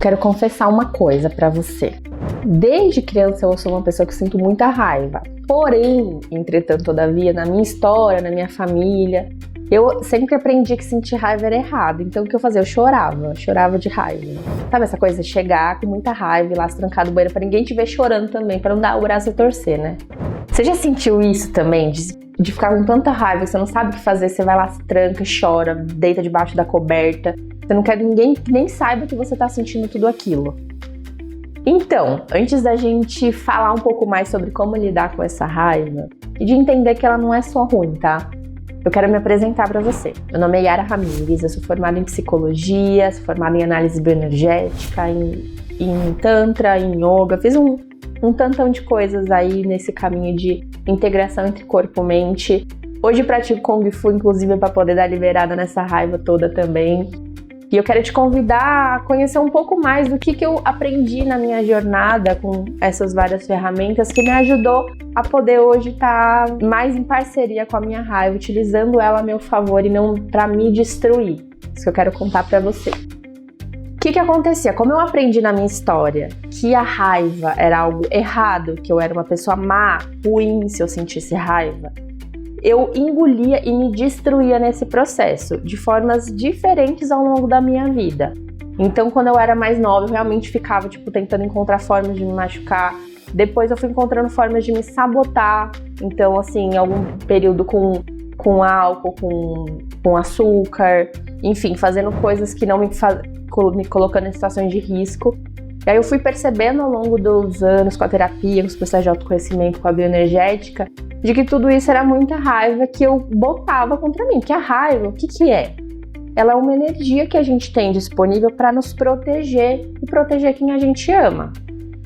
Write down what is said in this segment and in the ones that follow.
Quero confessar uma coisa pra você. Desde criança eu sou uma pessoa que sinto muita raiva. Porém, entretanto, todavia, na minha história, na minha família, eu sempre aprendi que sentir raiva era errado. Então o que eu fazia? Eu chorava de raiva. Sabe essa coisa de chegar com muita raiva e lá se trancar do banheiro pra ninguém te ver chorando também, pra não dar o braço a torcer, né? Você já sentiu isso também? De ficar com tanta raiva, você não sabe o que fazer, você vai lá, se tranca, chora, deita debaixo da coberta. Você não quer ninguém que nem saiba que você tá sentindo tudo aquilo. Então, antes da gente falar um pouco mais sobre como lidar com essa raiva e de entender que ela não é só ruim, tá? Eu quero me apresentar para você. Meu nome é Yara Ramires, eu sou formada em psicologia, sou formada em análise bioenergética, em tantra, em yoga. Fiz um tantão de coisas aí nesse caminho de integração entre corpo e mente. Hoje pratico Kung Fu, inclusive, para poder dar liberada nessa raiva toda também. E eu quero te convidar a conhecer um pouco mais do que eu aprendi na minha jornada com essas várias ferramentas que me ajudou a poder hoje estar mais em parceria com a minha raiva, utilizando ela a meu favor e não para me destruir. Isso que eu quero contar para você. O que acontecia? Como eu aprendi na minha história que a raiva era algo errado, que eu era uma pessoa má, ruim se eu sentisse raiva, eu engolia e me destruía nesse processo, de formas diferentes ao longo da minha vida. Então, quando eu era mais nova, eu realmente ficava, tentando encontrar formas de me machucar. Depois eu fui encontrando formas de me sabotar. Então, assim, em algum período com álcool, com açúcar, enfim, fazendo coisas que não me colocando em situações de risco. E aí eu fui percebendo ao longo dos anos, com a terapia, com os processos de autoconhecimento, com a bioenergética, de que tudo isso era muita raiva que eu botava contra mim. Que a raiva, o que é? Ela é uma energia que a gente tem disponível para nos proteger e proteger quem a gente ama.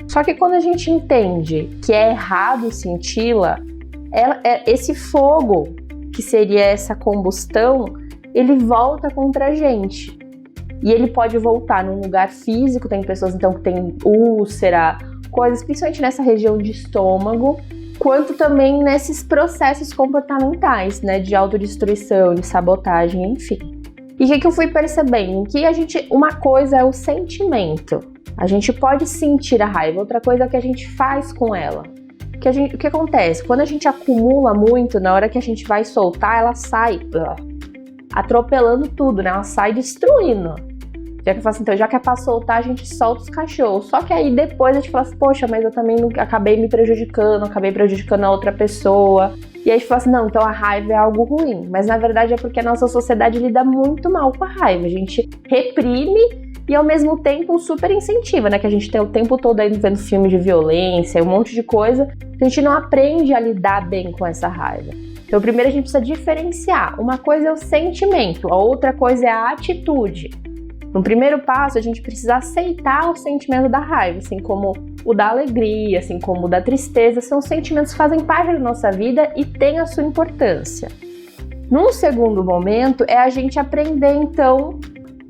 Só que quando a gente entende que é errado senti-la, esse fogo, que seria essa combustão, ele volta contra a gente. E ele pode voltar num lugar físico, tem pessoas então que tem úlcera, coisas, principalmente nessa região de estômago, quanto também nesses processos comportamentais, né, de autodestruição, de sabotagem, enfim. E o que eu fui percebendo? Que uma coisa é o sentimento. A gente pode sentir a raiva, outra coisa é o que a gente faz com ela. O que acontece? Quando a gente acumula muito, na hora que a gente vai soltar, ela sai atropelando tudo, né? Ela sai destruindo. Já que eu falo assim, então, já que é pra soltar, a gente solta os cachorros. Só que aí depois a gente fala assim, poxa, mas eu também acabei me prejudicando, acabei prejudicando a outra pessoa. E aí a gente fala assim, não, então a raiva é algo ruim. Mas na verdade é porque a nossa sociedade lida muito mal com a raiva. A gente reprime e ao mesmo tempo super incentiva, né? Que a gente tem o tempo todo aí vendo filme de violência, um monte de coisa. A gente não aprende a lidar bem com essa raiva. Então primeiro a gente precisa diferenciar. Uma coisa é o sentimento, a outra coisa é a atitude. No primeiro passo, a gente precisa aceitar o sentimento da raiva, assim como o da alegria, assim como o da tristeza, são sentimentos que fazem parte da nossa vida e têm a sua importância. Num segundo momento, é a gente aprender, então,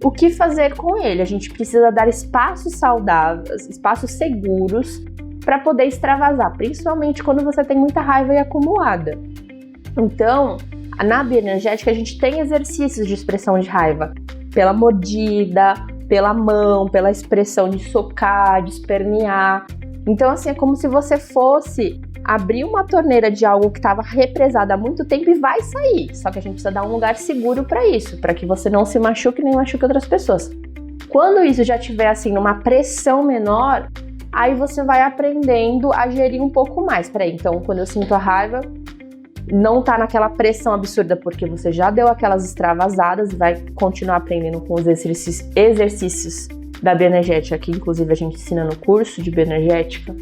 o que fazer com ele. A gente precisa dar espaços saudáveis, espaços seguros para poder extravasar, principalmente quando você tem muita raiva e acumulada. Então, na bioenergética, a gente tem exercícios de expressão de raiva. Pela mordida, pela mão, pela expressão de socar, de espernear. Então, assim, é como se você fosse abrir uma torneira de algo que estava represado há muito tempo e vai sair. Só que a gente precisa dar um lugar seguro para isso, para que você não se machuque nem machuque outras pessoas. Quando isso já estiver, assim, numa pressão menor, aí você vai aprendendo a gerir um pouco mais. Peraí, então, quando eu sinto a raiva, não tá naquela pressão absurda, porque você já deu aquelas extravasadas e vai continuar aprendendo com os exercícios da bioenergética, que inclusive a gente ensina no curso de bioenergética,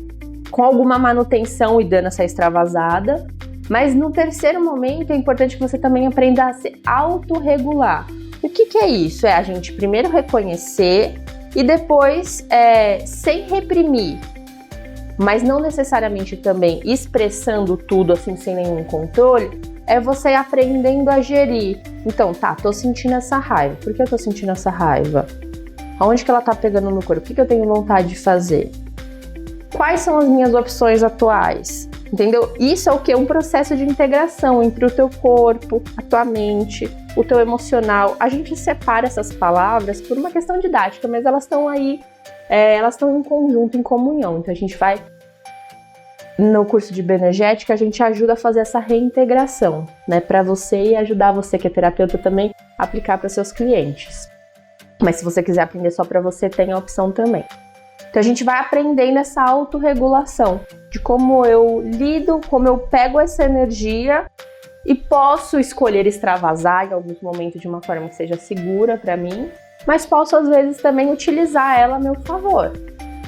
com alguma manutenção e dando essa extravasada. Mas no terceiro momento é importante que você também aprenda a se autorregular. O que é isso? É a gente primeiro reconhecer e depois, sem reprimir, mas não necessariamente também expressando tudo assim sem nenhum controle, é você aprendendo a gerir. Então, tô sentindo essa raiva. Por que eu tô sentindo essa raiva? Aonde que ela tá pegando no corpo? O que eu tenho vontade de fazer? Quais são as minhas opções atuais? Entendeu? Isso é o que? Um processo de integração entre o teu corpo, a tua mente o teu emocional. A gente separa essas palavras por uma questão didática, mas elas estão aí, elas estão em conjunto, em comunhão. Então a gente vai, no curso de bioenergética, a gente ajuda a fazer essa reintegração, né, para você e ajudar você que é terapeuta também a aplicar para seus clientes. Mas se você quiser aprender só para você, tem a opção também. Então a gente vai aprendendo essa autorregulação, de como eu lido, como eu pego essa energia e posso escolher extravasar em alguns momentos de uma forma que seja segura para mim, mas posso às vezes também utilizar ela a meu favor.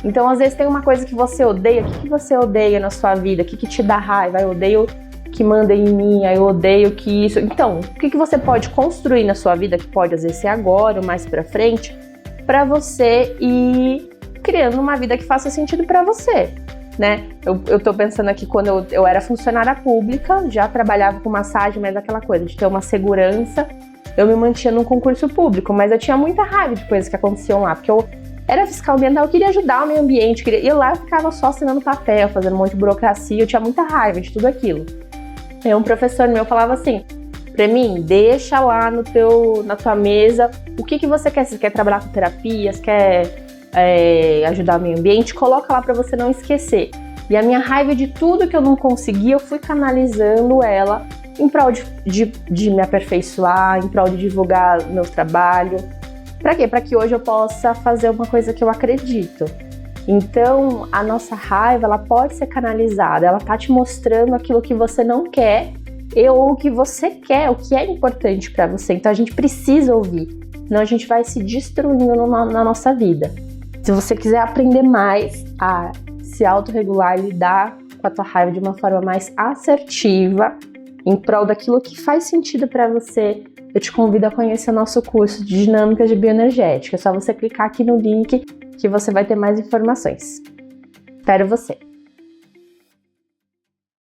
Então às vezes tem uma coisa que você odeia, o que você odeia na sua vida, o que te dá raiva, eu odeio que mandem em mim, eu odeio que isso... Então, o que você pode construir na sua vida, que pode às vezes ser agora ou mais pra frente, para você ir criando uma vida que faça sentido para você, né? Eu tô pensando aqui, quando eu era funcionária pública, já trabalhava com massagem, mas aquela coisa de ter uma segurança, eu me mantinha num concurso público, mas eu tinha muita raiva de coisas que aconteciam lá, porque eu era fiscal ambiental, eu queria ajudar o meio ambiente, e lá eu ficava só assinando papel, fazendo um monte de burocracia, eu tinha muita raiva de tudo aquilo. E um professor meu falava assim, pra mim, deixa lá na tua mesa o que você quer. Você quer trabalhar com terapias, quer ajudar o meio ambiente, coloca lá pra você não esquecer. E a minha raiva de tudo que eu não conseguia, eu fui canalizando ela em prol de me aperfeiçoar, em prol de divulgar o meu trabalho. Pra quê? Pra que hoje eu possa fazer uma coisa que eu acredito. Então, a nossa raiva, ela pode ser canalizada, ela tá te mostrando aquilo que você não quer ou o que você quer, o que é importante para você. Então, a gente precisa ouvir, senão a gente vai se destruindo na nossa vida. Se você quiser aprender mais a se autorregular e lidar com a tua raiva de uma forma mais assertiva, em prol daquilo que faz sentido para você, eu te convido a conhecer o nosso curso de Dinâmicas de Bioenergética. É só você clicar aqui no link que você vai ter mais informações. Espero você!